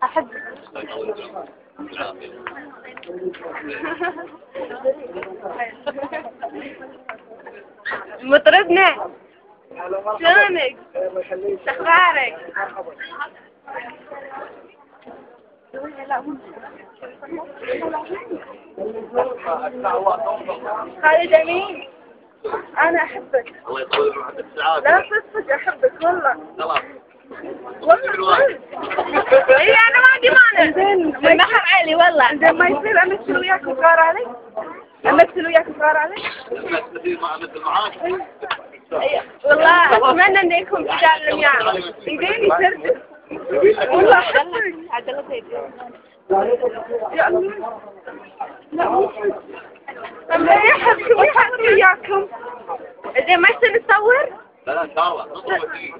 أحبك. مطربنا، شلونك؟ أخبارك؟ هذا جميل. أنا أحبك. الله يطول عمرك السعادة. لا صدق أحبك والله. خلاص. والله. إيه أنا ما عندي مانع. زين المحر عالي والله. زين ما يصير أمثل وياك وصار علي؟ أمثل وياك وصار علي؟ مثل معاك. والله أتمنى إن يكون رجال المياه. يديني سرد. والله أحبك. يا الله. لا يحبكم ويحب وياكم. زين ما يصير نصور؟ لا إن شاء الله نصور فيه.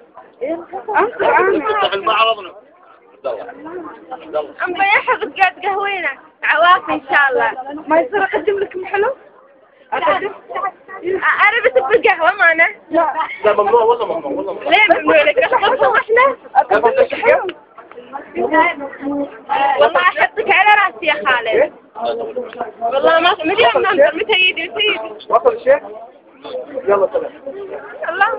أنصر أنا. نفتح المعرض أما يحب قاعد قهوينا عوافي إن شاء الله. ما يصير أقدم لكم حلو؟ أقدم؟ أنا بس بالقهوة معنا. لا. لا ممنوع والله ممنوع والله. ليه ممنوع لك؟ نخطبهم إحنا؟ أقدم لك حلو. والله أحطك على راسي يا خالد. والله ما مدري أنظر متى يجي وصل الشيخ؟ يلا سلام. الله.